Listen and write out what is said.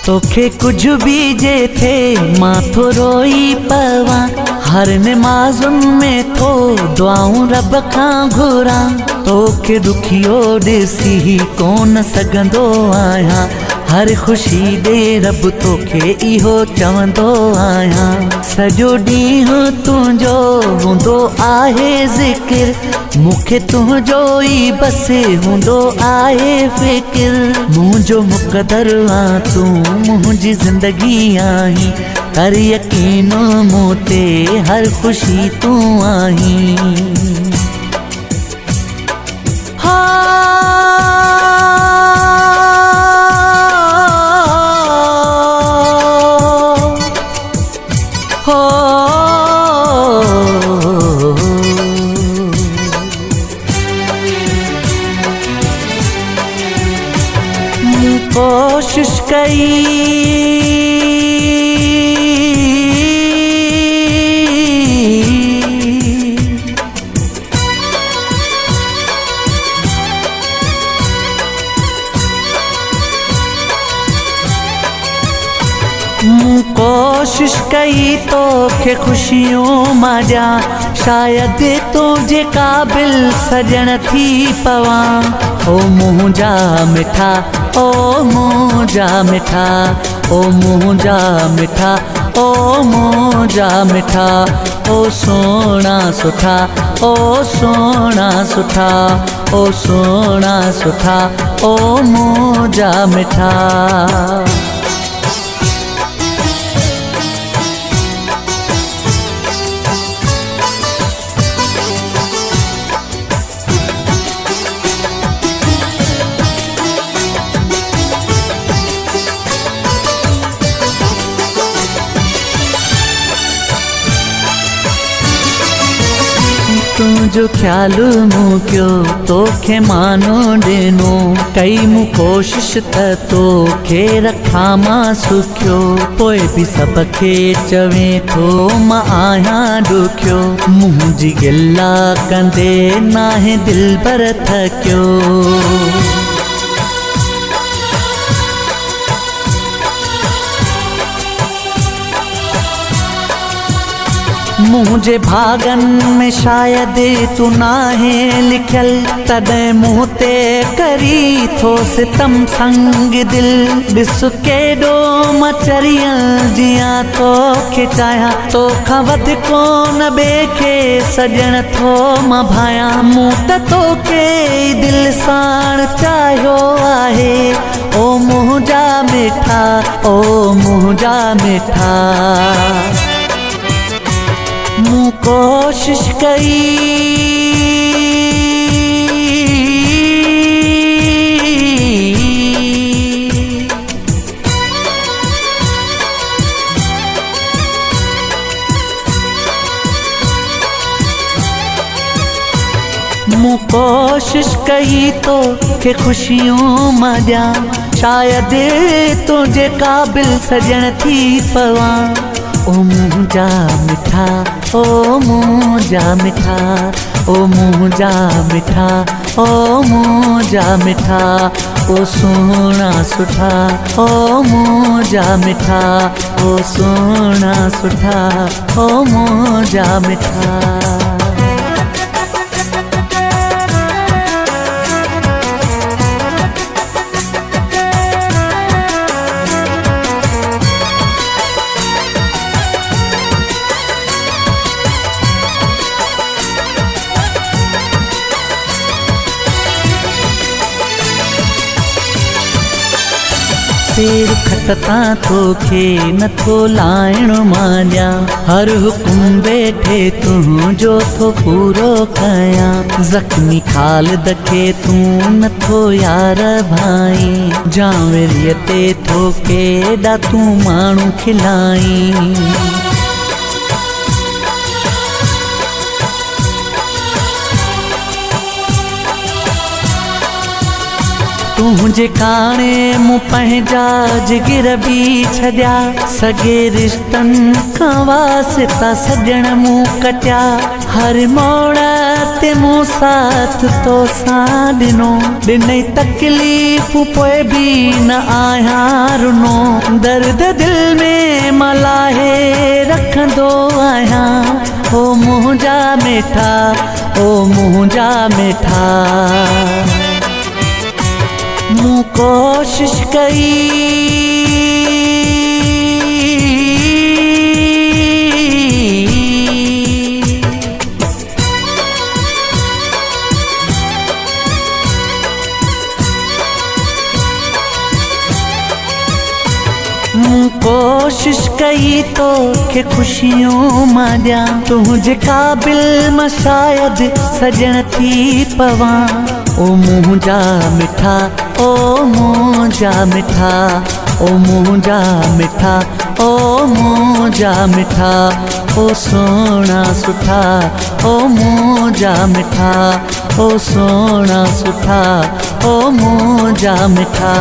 तोखे कुछ भी जे थे मां थो रोई पवा। हर नमाज़ुन में थो दुआऊं रब खां घुरा। तोखे दुखियो ॾिसी कोन सघंदो आहियां। हर खुशी दे रब तोखे इहो चवंदो आहियां। सॼो ॾींहुं तुंहिंजो हूंदो आहे ज़िक्र। मूंखे तुंहिंजो ई बस हूंदो आहे फ़िक्र। मुंहिंजो मुक़दर आ तूं मुंहिंजी ज़िंदगी आहीं। कर यकीन मूं ते हर खुशी तूं आहीं। कोशिश कई कोशिश कई तोखे खुशियों मां ॾिया। शायद तुझे काबिल सजण थी पवा। ओ मुंहिंजा मिठा ओ मुंहिंजा मिठा ओ मुंहिंजा मिठा ओ मुंहिंजा मिठा। ओ सोना सुठा ओ सोना सुठा ओ सोना सुठा ओ मुंहिंजा मिठा। तुझो ख्याल मूं कयो तोखे मानो ॾिनो। कई मूं कोशिश त तोखे रखा मां सुखियो। पोइ बि सभ खे चवे थो मां आहियां ॾुखियो। मुंहिंजी गिला कंदे नाहे दिल भर थकियो। मुझे भागन में शायद तू नाहे लिखल। तॾहिं मूं ते करी थो सितम संग दिल। ॾिस केॾो मां चरियल जियां तोखे चाहियां। तोखां वधि कोन ॿिए खे सॼण थो मां भायां। मूं त तोखे दिल सां चाहियो आहे। ओ मुंहिंजा मिठा ओ मुंहिंजा मिठा। मूं कोशिश कई मूं कोशिश कई तोखे खुशियों मां ॾिया। शायद तुझे काबिल सजण थी पवा। ओ मुंहिंजा मिठा ओ मुंहिंजा मिठा ओ मुंहिंजा मिठा ओ मुंहिंजा मिठा। ओ सोना सुठा ओ मुंहिंजा मिठा ओ सोना सुठा ओ मुंहिंजा मिठा। तेर खटता तोखे नथो लाइण मांजा। हर हुकुम वेठे तुंहिंजो थो पूरो कयां। ज़ख्मी खालिद खे तूं नथो यार भाई। जावेरीअ ते तोखे ॾा तूं माण्हू खिलाई। तुझे काणे मूं पंहिंजा जिगर भी छॾिया। सॻे रिश्तनि खां वास्ता सॼण मूं कटिया। हर मोड़ ते मूं साथ तो सां ॾिनो, ॾिनई तकलीफ़ पोइ बि न आहियां रुनो। दर्द दिल में मलाहे रखंदो आहियां, ओ मुंहिंजा मिठा, ओ मुंहिंजा मिठा। मूं कोशिश कई कोशिश कई तो के खुशियों मां ॾियां, तुझे क़ाबिल मां शायद सजण थी पवां। ओ मुंहिंजा मिठा, ओ मुंहिंजा मिठा, ओ मुंहिंजा मिठा, ओ मुंहिंजा मिठा। ओ सोना सुठा, ओ मुंहिंजा मिठा, ओ सोना सुठा, ओ मुंहिंजा मिठा।